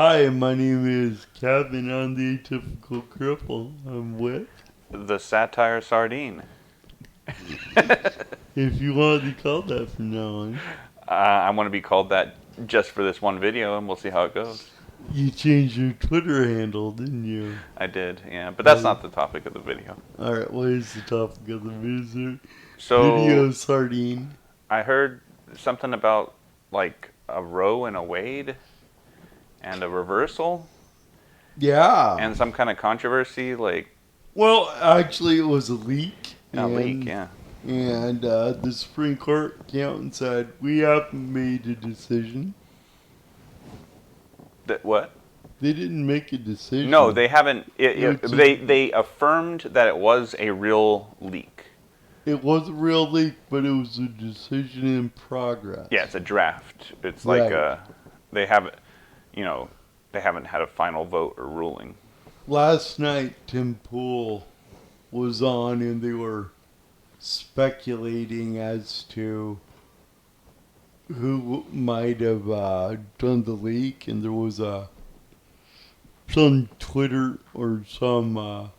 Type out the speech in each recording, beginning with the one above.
Hi, my name is Kevin. I'm the Atypical Cripple. I'm with. The satire sardine. If you want to be called that from now on. I want to be called that just for this one video, and we'll see how it goes. You changed your Twitter handle, didn't you? I did, yeah, but that's not the topic of the video. Alright, what is the topic of the video? So, Video sardine. I heard something about like a Roe and a Wade and a reversal Yeah. and some kind of controversy, like Well, actually, it was a leak. a leak, yeah. And the Supreme Court came out and said, we haven't made a decision. What? They didn't make a decision. No, they haven't. They affirmed that it was a real leak. It was a real leak, but it was a decision in progress. Yeah, it's a draft. It's Right. like they haven't, they haven't had a final vote or ruling. Last night, Tim Pool was on, and they were speculating as to who might have done the leak, and there was some Twitter or some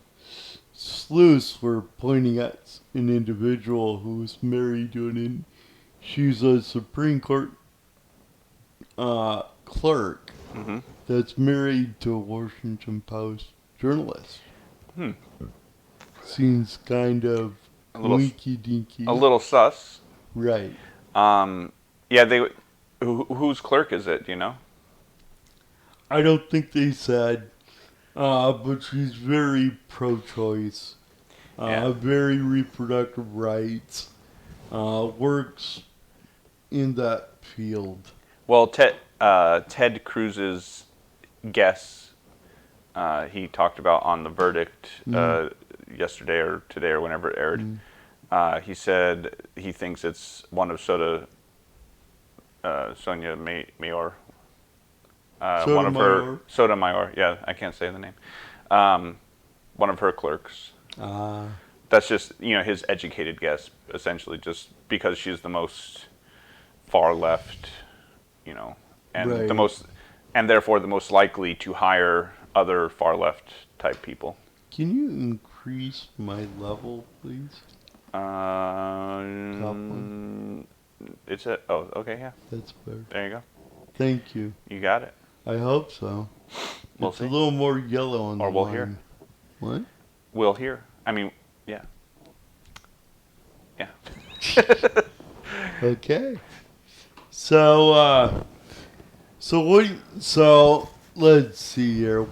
sleuths were pointing at an individual who was married to an she's a Supreme Court clerk that's married to a Washington Post journalist. Seems kind of winky dinky. A little sus. Right. Yeah, whose clerk is it, do you know? I don't think they said, but she's very pro-choice, very reproductive rights, works in that field. Well, Ted Cruz's guess, he talked about on the verdict yesterday or today or whenever it aired. He said he thinks it's one of Sonia Mayor. Sotomayor. Yeah, I can't say the name. One of her clerks. That's just his educated guess, essentially, just because she's the most far left, and Right. and therefore the most likely to hire other far left type people. Can you increase my level, please? It's okay, yeah. That's better. There you go. Thank you. You got it. I hope so. We'll It's see. a little more yellow on the Or we'll line. hear. What? We'll hear. I mean, yeah. Yeah. Okay. So let's see here.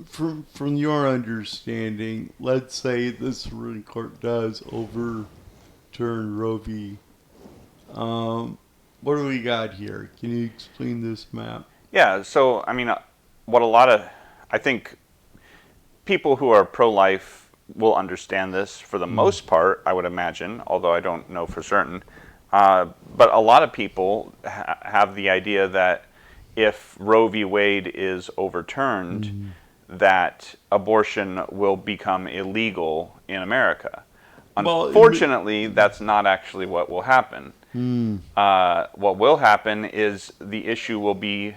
From your understanding, let's say the Supreme Court does overturn Roe v. What do we got here? Can you explain this map? Yeah, so, I mean, I think people who are pro-life will understand this for the most part, I would imagine, although I don't know for certain. But a lot of people have the idea that if Roe v. Wade is overturned, that abortion will become illegal in America. Unfortunately, that's not actually what will happen. What will happen is the issue will be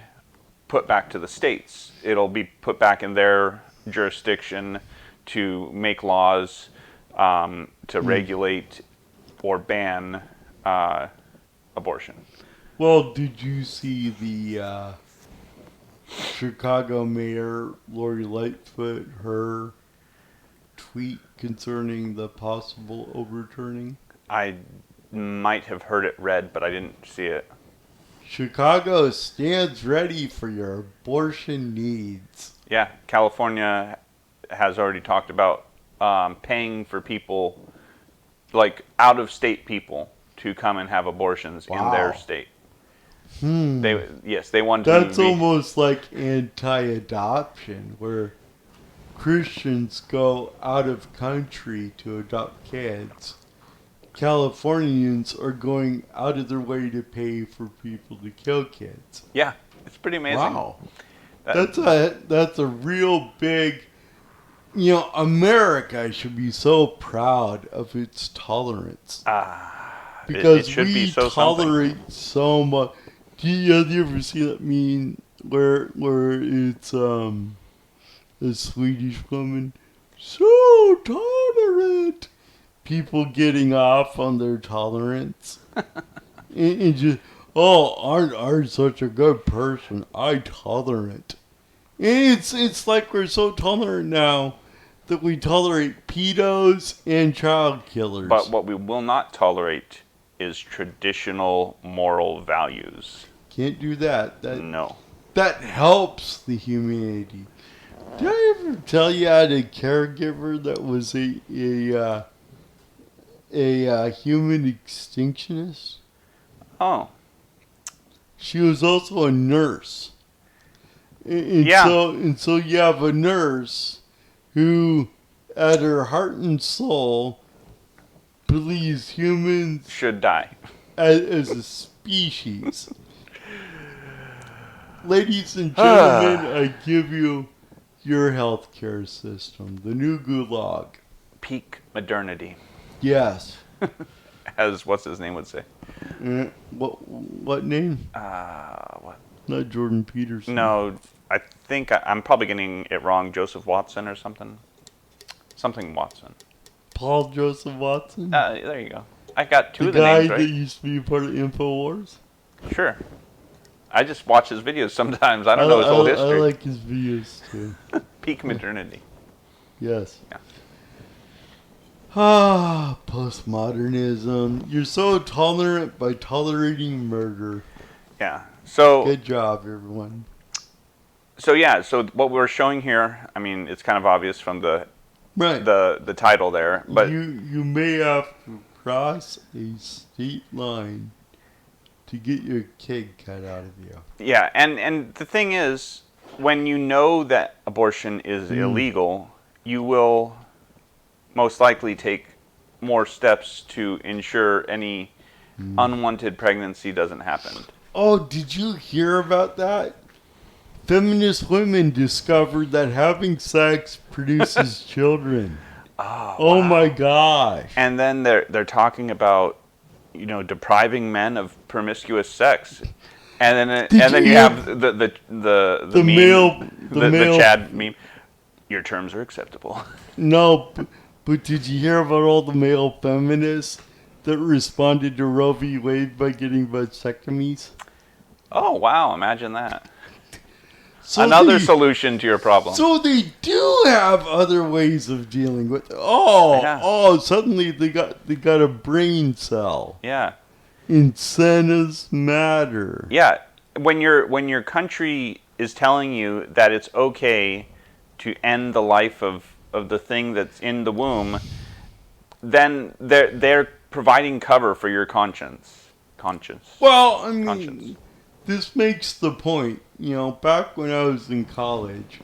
put back to the states. It'll be put back in their jurisdiction to make laws to regulate or ban abortion. Well, did you see the Chicago Mayor Lori Lightfoot, her tweet concerning the possible overturning? I might have heard it read, but I didn't see it. Chicago stands ready for your abortion needs. Yeah, California has already talked about paying for people, like out-of-state people, to come and have abortions in their state. They want to. That's almost like anti-adoption, where Christians go out of country to adopt kids. Californians are going out of their way to pay for people to kill kids. Yeah, it's pretty amazing. Wow. That's a real big, America should be so proud of its tolerance. It because should be we so something. tolerate so much. Have you ever seen that meme where it's a Swedish woman so tolerant, people getting off on their tolerance, and just aren't such a good person. I tolerant. And it's like we're so tolerant now that we tolerate pedos and child killers. But what we will not tolerate is traditional moral values. Can't do that. No. That helps the humanity. Did I ever tell you I had a caregiver that was a human extinctionist? Oh. She was also a nurse. And Yeah. so you have a nurse who, at her heart and soul, believes humans Should die. as a species. Ladies and gentlemen, I give you your healthcare system, the new gulag. Peak modernity. Yes. As what's his name would say. What name? What? Not Jordan Peterson. No, I think I'm probably getting it wrong. Joseph Watson or something. Something Watson. Paul Joseph Watson? There you go. I got two the of the names guy right. that used to be part of InfoWars? Sure. I just watch his videos sometimes. I don't know his whole history. I like his videos too. Peak modernity. Yes. Yeah. Postmodernism. You're so tolerant by tolerating murder. Yeah. So good job, everyone. So yeah. So what we're showing here, I mean, it's kind of obvious from the title there, but you may have to cross a state line to get your kid cut out of you. Yeah, and the thing is, when you know that abortion is illegal, you will most likely take more steps to ensure any unwanted pregnancy doesn't happen. Oh, did you hear about that? Feminist women discovered that having sex produces children. Oh wow. My gosh. And then they're talking about, depriving men of promiscuous sex. And then you have the meme, the Chad meme. Your terms are acceptable. No, but did you hear about all the male feminists that responded to Roe v. Wade by getting vasectomies? Oh, wow. Imagine that. So another solution to your problem. So they do have other ways of dealing with it. Suddenly they got a brain cell. Yeah. Incentives matter. Yeah. When your country is telling you that it's okay to end the life of the thing that's in the womb, then they're providing cover for your conscience. Well, I mean, this makes the point. Back when I was in college,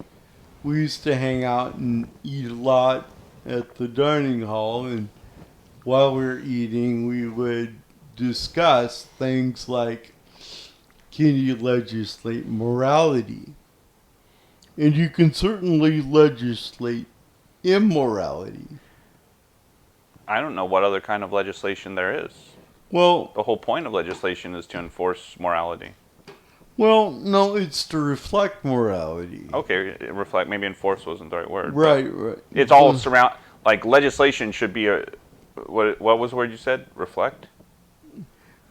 we used to hang out and eat a lot at the dining hall, and while we were eating, we would discuss things like, can you legislate morality? And you can certainly legislate immorality. I don't know what other kind of legislation there is. Well, the whole point of legislation is to enforce morality. Well, no, it's to reflect morality. Okay, reflect. Maybe enforce wasn't the right word. Right. It's all surround. Like legislation should be a. What was the word you said? Reflect.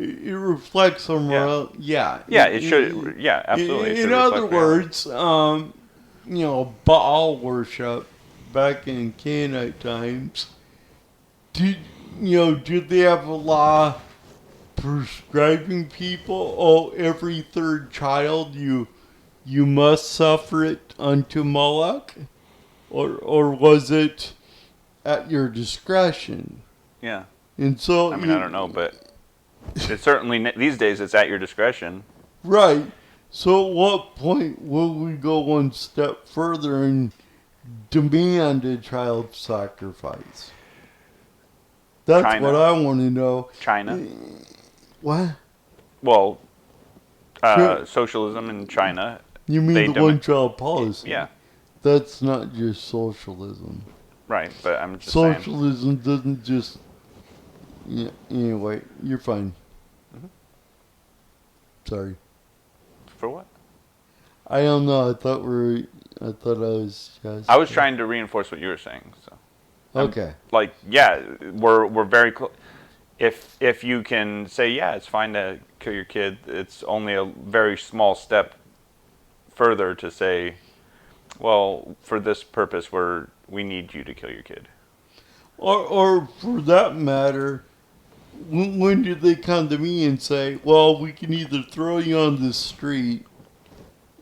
It reflects on morality. Yeah. Yeah, it should. Yeah, absolutely. In other words, Baal worship back in Canaanite times. Did they have a law prescribing people, every third child you must suffer it unto Moloch? Or was it at your discretion? Yeah. And so I don't know, but it's certainly these days it's at your discretion. Right. So at what point will we go one step further and demand a child sacrifice? That's China. What I want to know. China. What? Well, socialism in China. You mean the one-child policy? Yeah. That's not just socialism. Right, but I'm just socialism doesn't just Yeah, anyway, you're fine. Mhm. Sorry. For what? I don't know. I thought I was I was just. trying to reinforce what you were saying. So, I'm Okay. like, yeah, we're very close. If you can say, yeah, it's fine to kill your kid, it's only a very small step further to say, well, for this purpose, we need you to kill your kid. Or for that matter, when did they come to me and say, well, we can either throw you on the street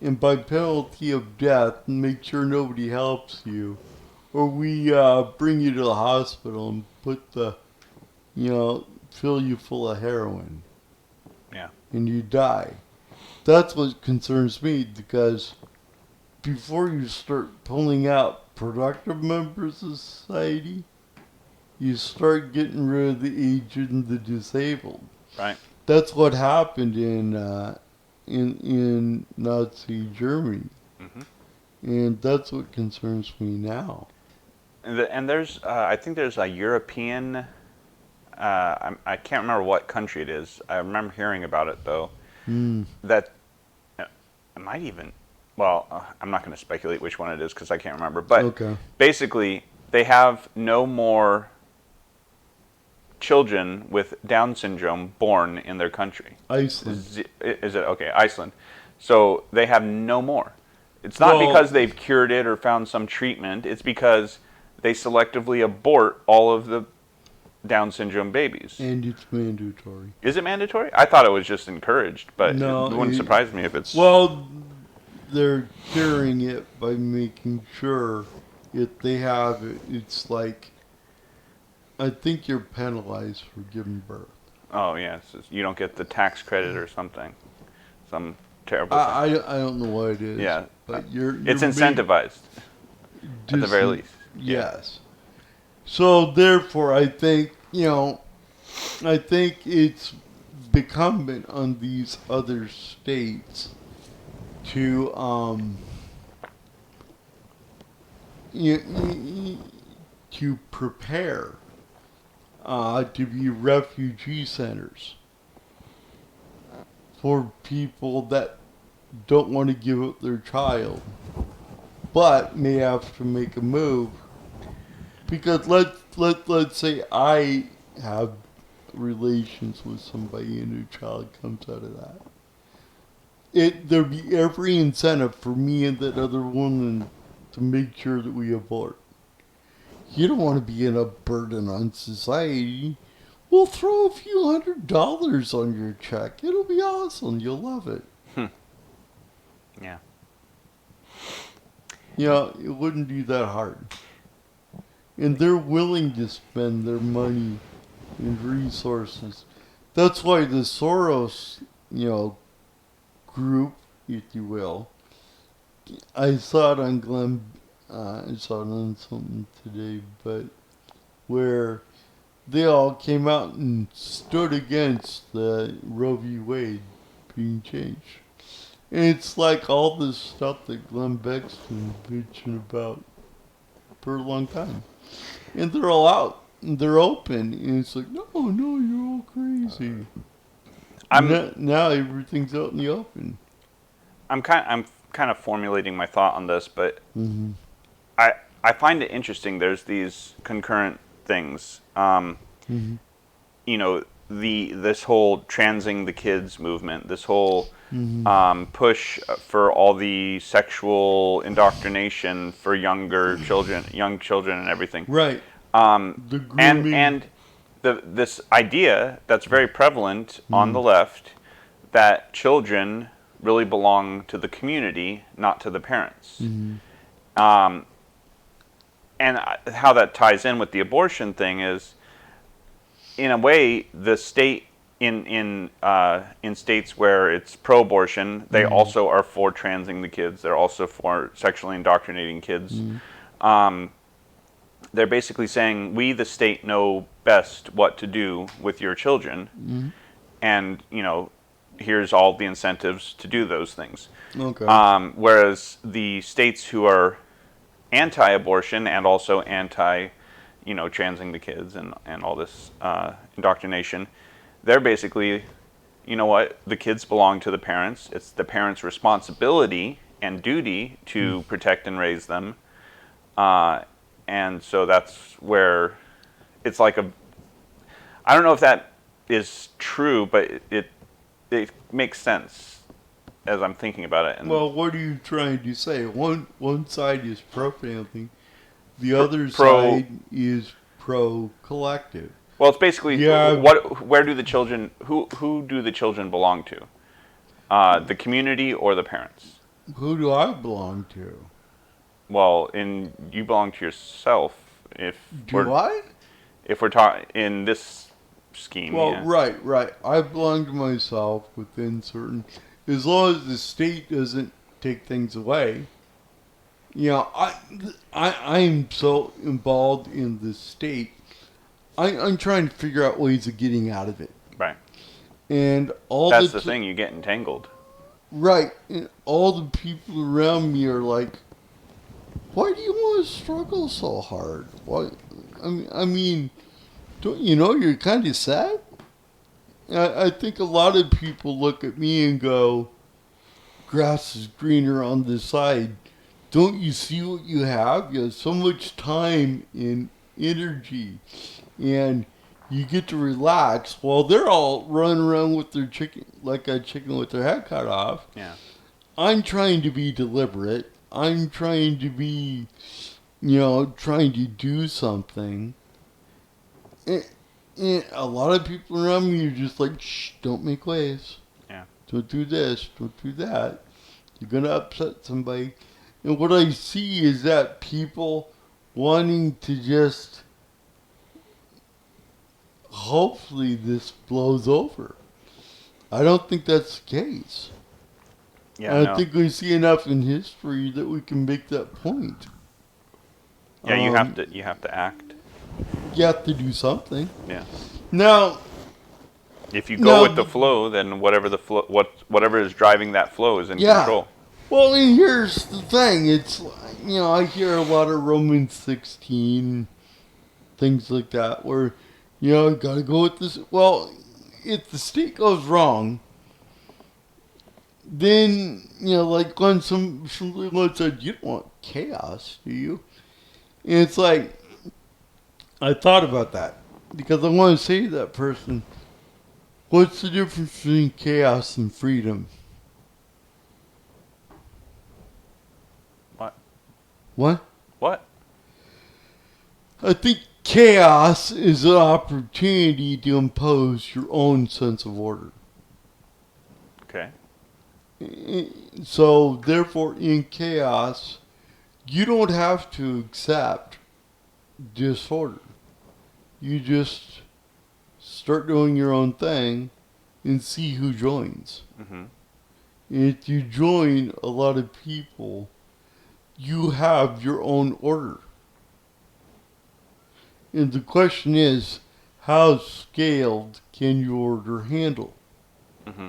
and by penalty of death make sure nobody helps you, or we bring you to the hospital and put fill you full of heroin Yeah. and you die. That's what concerns me because before you start pulling out productive members of society, you start getting rid of the aged and the disabled. Right. That's what happened in Nazi Germany, Hmm. and that's what concerns me now. And there's, I think there's a European, I can't remember what country it is. I remember hearing about it though. Mm, That it might even, well, I'm not going to speculate which one it is because I can't remember. But okay. basically, they have no more children with Down syndrome born in their country. Iceland. Is it okay? Iceland. So they have no more. It's not Well, because they've cured it or found some treatment. It's because they selectively abort all of the Down syndrome babies. and it's mandatory. Is it mandatory? I thought it was just encouraged, but it No, wouldn't surprise me if it's. well, they're curing it by making sure if they have it, it's like I think you're penalized for giving birth. Oh yes, you don't get the tax credit or something, some terrible thing. I don't know what it is. Yeah, But it's incentivized at the very least. Yeah. Yes. So therefore, I think it's incumbent on these other states to to prepare to be refugee centers for people that don't want to give up their child, but may have to make a move. Because let's say I have relations with somebody and a child comes out of that. There'd be every incentive for me and that other woman to make sure that we abort. You don't want to be in a burden on society. We'll throw a few $100 on your check. It'll be awesome. You'll love it. Yeah. It wouldn't be that hard. And they're willing to spend their money and resources. That's why the Soros, group, if you will, I saw it on I saw it on something today, but where they all came out and stood against the Roe v. Wade being changed. And it's like all this stuff that Glenn Beck's been bitching about for a long time. And they're all out. And they're open. And it's like, no, you're all crazy. Now everything's out in the open. I'm kind of formulating my thought on this, but Mm-hmm. I find it interesting. There's these concurrent things. Mm-hmm. This whole transing the kids movement, this whole Mm-hmm. push for all the sexual indoctrination for young children, and everything. Right. The grooming. And this idea that's very prevalent on the left that children really belong to the community, not to the parents. Mm-hmm. And how that ties in with the abortion thing is, in a way, the state in states where it's pro-abortion, they also are for transing the kids. They're also for sexually indoctrinating kids. They're basically saying, we, the state, know best what to do with your children, and here's all the incentives to do those things. Okay. Whereas the states who are anti-abortion and also anti, transing the kids and all this indoctrination, they're basically, you know what, the kids belong to the parents. It's the parents' responsibility and duty to protect and raise them. And so that's where it's like I don't know if that is true, but it makes sense as I'm thinking about it. And well, what are you trying to say? One side is pro-family, the other pro side is pro-collective. Well, it's basically Yeah. where do the children who do the children belong to? The community or the parents? Who do I belong to? Well, you belong to yourself. Do I? If we're talking in this scheme, Well, yeah. right. I belong to myself within certain, as long as the state doesn't take things away. I'm so involved in the state. I'm trying to figure out ways of getting out of it. Right. And That's the thing, you get entangled. Right. And all the people around me are like, why do you want to struggle so hard? Why? I mean, don't you know you're kind of sad? I think a lot of people look at me and go, grass is greener on the side. Don't you see what you have? You have so much time and energy, and you get to relax while they're all running around with their chicken, like a chicken with their head cut off. Yeah. I'm trying to be deliberate. I'm trying to be, trying to do something. And a lot of people around me are just like, shh, don't make waves. Yeah. Don't do this, don't do that. You're going to upset somebody. And what I see is that people wanting to just, hopefully this blows over. I don't think that's the case. Yeah, I think we see enough in history that we can make that point. Yeah, you have to act. You have to do something. Yeah. Now, if you go with the flow, then whatever is driving that flow is in control. Well, and here's the thing. It's, I hear a lot of Romans 16, things like that, where, you got to go with this. Well, if the state goes wrong, then, like when someone said, you don't want chaos, do you? And it's like, I thought about that because I want to say to that person, what's the difference between chaos and freedom? What? What? I think chaos is an opportunity to impose your own sense of order. Okay. So, therefore, in chaos, you don't have to accept disorder. You just start doing your own thing and see who joins. Mm-hmm. And if you join a lot of people, you have your own order. And the question is, how scaled can your order handle? Mm-hmm.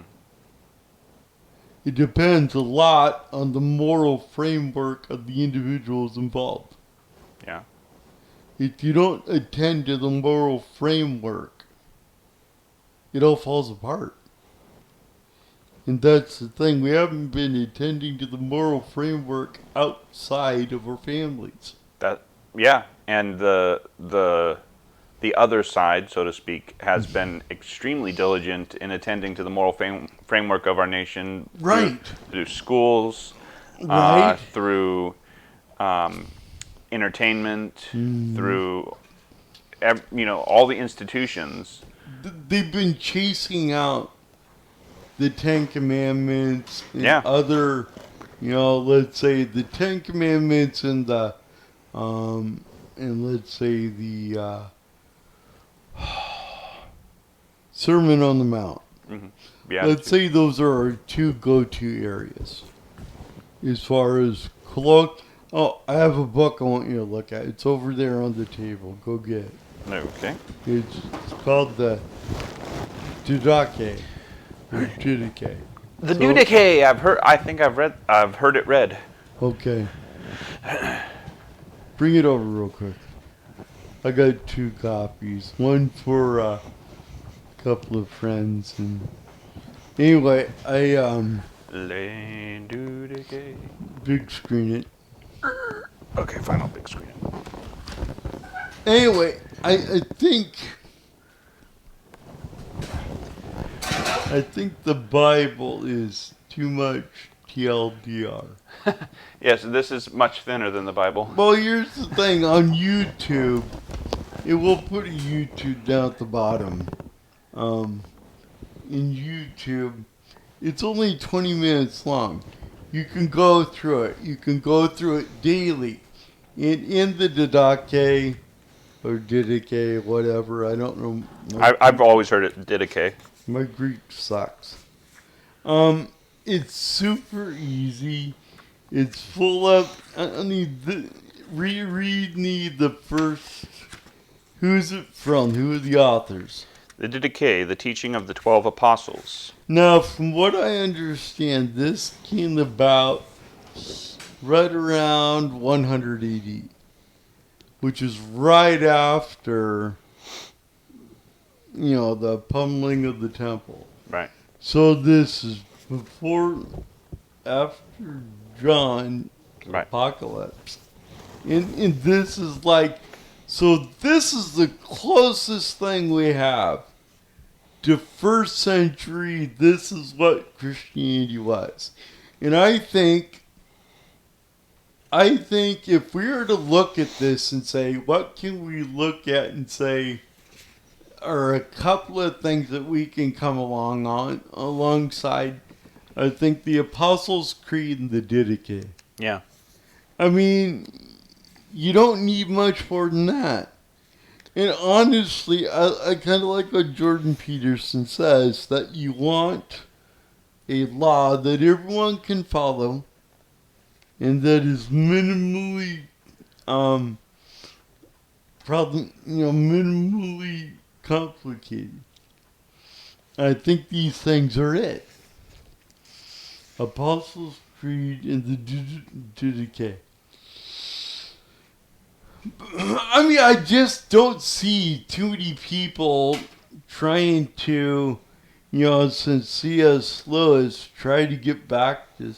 It depends a lot on the moral framework of the individuals involved. Yeah. If you don't attend to the moral framework, it all falls apart. And that's the thing. We haven't been attending to the moral framework outside of our families. And the other side, so to speak, has been extremely diligent in attending to the moral framework of our nation. Right. Through schools, right. Through entertainment, through all the institutions. They've been chasing out the Ten Commandments and other, let's say the Ten Commandments and the, and let's say the Sermon on the Mount. Mm-hmm. Let's say those are our two go-to areas. As far as I have a book I want you to look at. It's over there on the table. Go get it. Okay. It's called the Didache. Didache. The Didache. I've heard it read. Okay. Bring it over real quick. I got 2 copies. One for a couple of friends. And anyway, I big screen it. Okay, fine. I'll big screen it. Anyway, I think the Bible is too much TLDR. Yes, this is much thinner than the Bible. Well, here's the thing. On YouTube, it will put a YouTube down at the bottom. In YouTube, it's only 20 minutes long. You can go through it. You can go through it daily. In the Didache, or Didache, whatever, I don't know. I've always heard it Didache. My Greek sucks. It's super easy. It's full of. I need reread me the first. Who's it from? Who are the authors? The Didache, the teaching of the 12 apostles. Now, from what I understand, this came about right around 100 AD, which is right after, the pummeling of the temple. Right. So this is after John Right. Apocalypse. And this is like, so this is the closest thing we have to first century. This is what Christianity was. And I think if we were to look at this and say, what can we look at and say are a couple of things that we can come alongside, I think the Apostles' Creed and the Didache. Yeah. I mean, you don't need much more than that. And honestly, I kind of like what Jordan Peterson says, that you want a law that everyone can follow and that is minimally, minimally complicated. I think these things are it. Apostles' Creed and the Didache. I mean, I just don't see too many people trying to, since C.S. Lewis tried to get back to,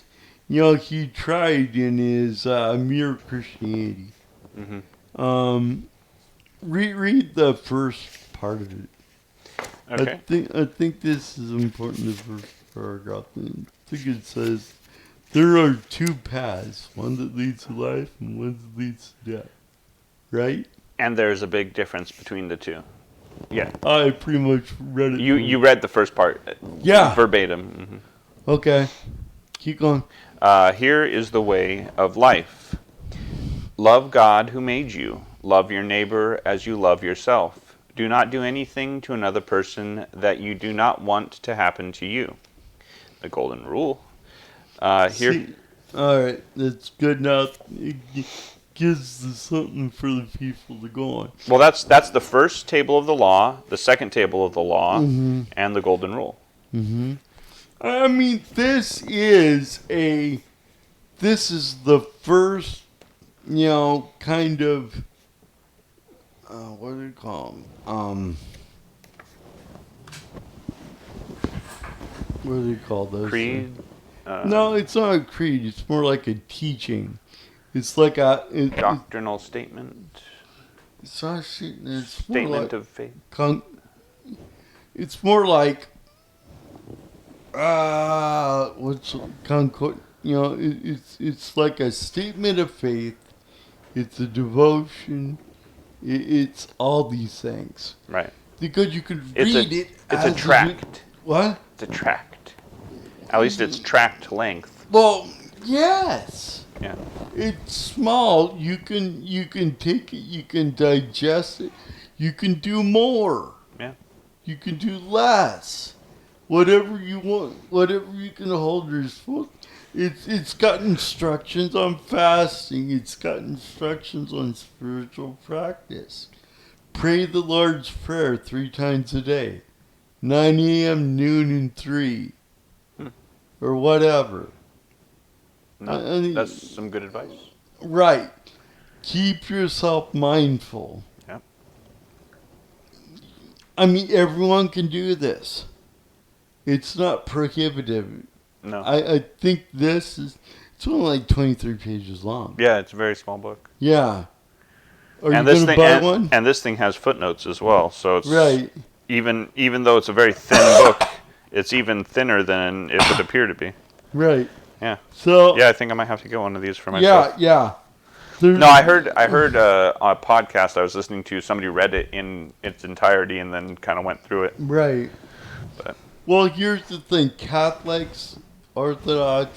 he tried in his Mere Christianity. Mm-hmm. Read the first part of it. Okay. I think this is important, the first paragraph. I think it says, there are 2 paths, one that leads to life and one that leads to death. Right? And there's a big difference between the two. Yeah. I pretty much read it. You read the first part. Yeah. Verbatim. Mm-hmm. Okay. Keep going. Here is the way of life. Love God who made you. Love your neighbor as you love yourself. Do not do anything to another person that you do not want to happen to you. The golden rule. Here. All right. That's good now. It gives us something for the people to go on. Well, that's the first table of the law, the second table of the law, mm-hmm. and the golden rule. Mm-hmm. I mean, this is the first, kind of, what do you call them? What do you call those? Creed? No, it's not a creed. It's more like a teaching. It's like a doctrinal statement. It's not a statement. It's statement more like of faith. It's more like what's Concord? It's like a statement of faith. It's a devotion. It's all these things. Right. Because you could read it. It's a tract. What? It's a tract. At least it's tract length. Well, yes. Yeah. It's small. You can take it. You can digest it. You can do more. Yeah. You can do less. Whatever you want. Whatever you can hold your foot. It's got instructions on fasting. It's got instructions on spiritual practice. Pray the Lord's Prayer 3 times a day. 9 a.m., noon, and 3. Or whatever. No, that's some good advice. Right. Keep yourself mindful. Yep. I mean, everyone can do this. It's not prohibitive. No. I think it's only like 23 pages long. Yeah, it's a very small book. Yeah. Are And you this going to thing, buy one? and this thing has footnotes as well. So it's Right. even though it's a very thin book, it's even thinner than it would appear to be. Right. Yeah. So. Yeah, I think I might have to get one of these for myself. Yeah. No, I heard on a podcast I was listening to, somebody read it in its entirety and then kind of went through it. Right. But Well, here's the thing. Catholics, Orthodox,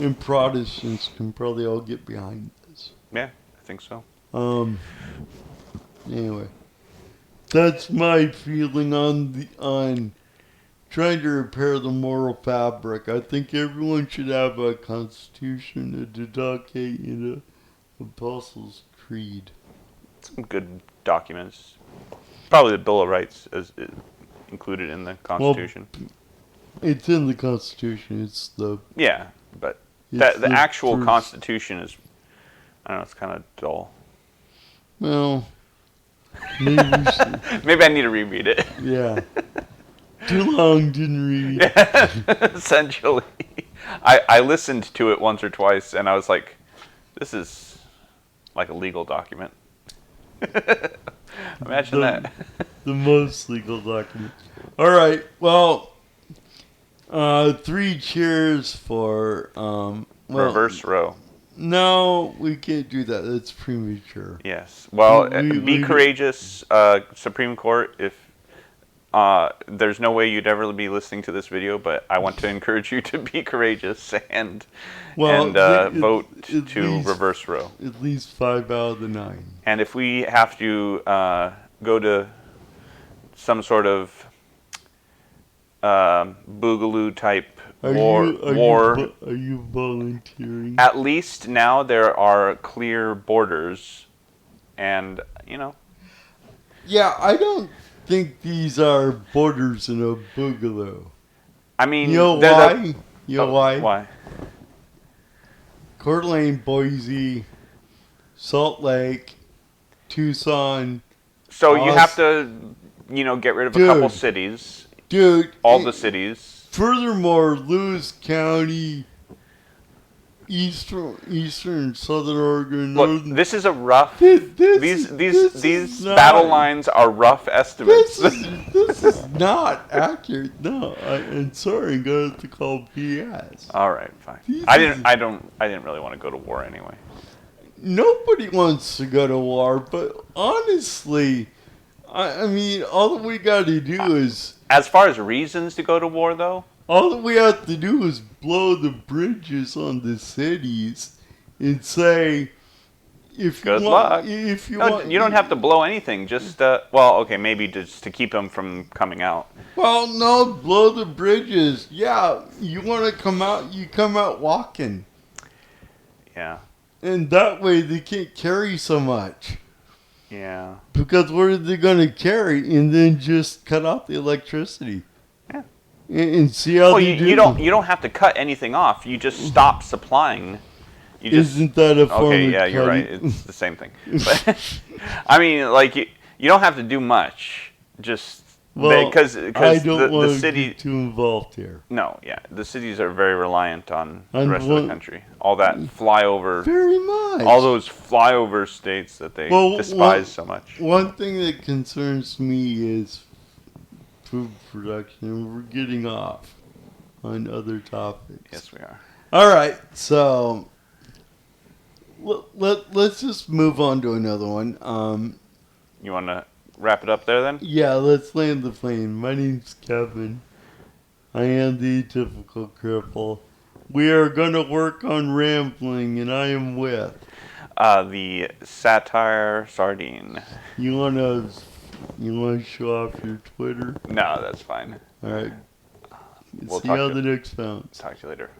and Protestants can probably all get behind this. yeah, I think so. Anyway. That's my feeling on trying to repair the moral fabric. I think everyone should have a constitution, a didache, and a Apostles' Creed. Some good documents. Probably the Bill of Rights is included in the Constitution. Well, it's in the Constitution. It's the yeah, but it's the actual first. Constitution is, I don't know, it's kind of dull. Well, maybe we should. Maybe I need to reread it. Yeah. Too long, didn't read. Essentially. I listened to it once or twice, and I was like, this is like a legal document. Imagine that. The most legal document. All right. Well, 3 cheers for Reverse Roe. No, we can't do that. That's premature. Yes. Well, We- be we- courageous, Supreme Court. If there's no way you'd ever be listening to this video, but I want to encourage you to be courageous and vote at to least- reverse Roe. At least 5 out of the 9. And if we have to go to some sort of boogaloo type war, Are you volunteering? at least now there are clear borders, and Yeah, I don't think these are borders in a boogaloo. I mean, You know there's why? You know why? Why? Coeur d'Alene, Boise, Salt Lake, Tucson. So you have to, get rid of a couple cities, Dude. all the cities. Furthermore, Lewis County, Eastern, Southern Oregon, Look, Northern. this is a rough. This These is not- battle lines are rough estimates. This is not accurate. No, I'm sorry. I'm gonna have to call BS. All right, fine. These I is- didn't really want to go to war anyway. Nobody wants to go to war, but honestly, I mean, all that we got to do is As far as reasons to go to war, though, all that we have to do is blow the bridges on the cities and say, if Good you want, luck. if you no, want, you don't have to blow anything. Just okay, maybe just to keep them from coming out. Well, no, blow the bridges. Yeah, you want to come out, you come out walking, Yeah, and that way they can't carry so much. yeah. Because what are they going to carry? And then just cut off the electricity. Yeah. And see how Well, they do. you don't have to cut anything off. You just stop supplying. You just Isn't that a form okay. of Yeah, you're right. cutting? It's the same thing. But, I mean, like you don't have to do much. Just Well, because I don't the want to city. get too involved here. No, yeah, the cities are very reliant on the On rest of what? the country. All that flyover, Very much. all those flyover states that they despise so much. One thing that concerns me is food production. We're getting off on other topics. Yes, we are. All right, so let's just move on to another one. You want to wrap it up there then? Yeah, let's land the plane. My name's Kevin. I am the typical cripple. We are going to work on rambling, and I am with. The satire sardine. You want to show off your Twitter? No, that's fine. All right. We'll See talk how to- the next bounce. Talk to you later.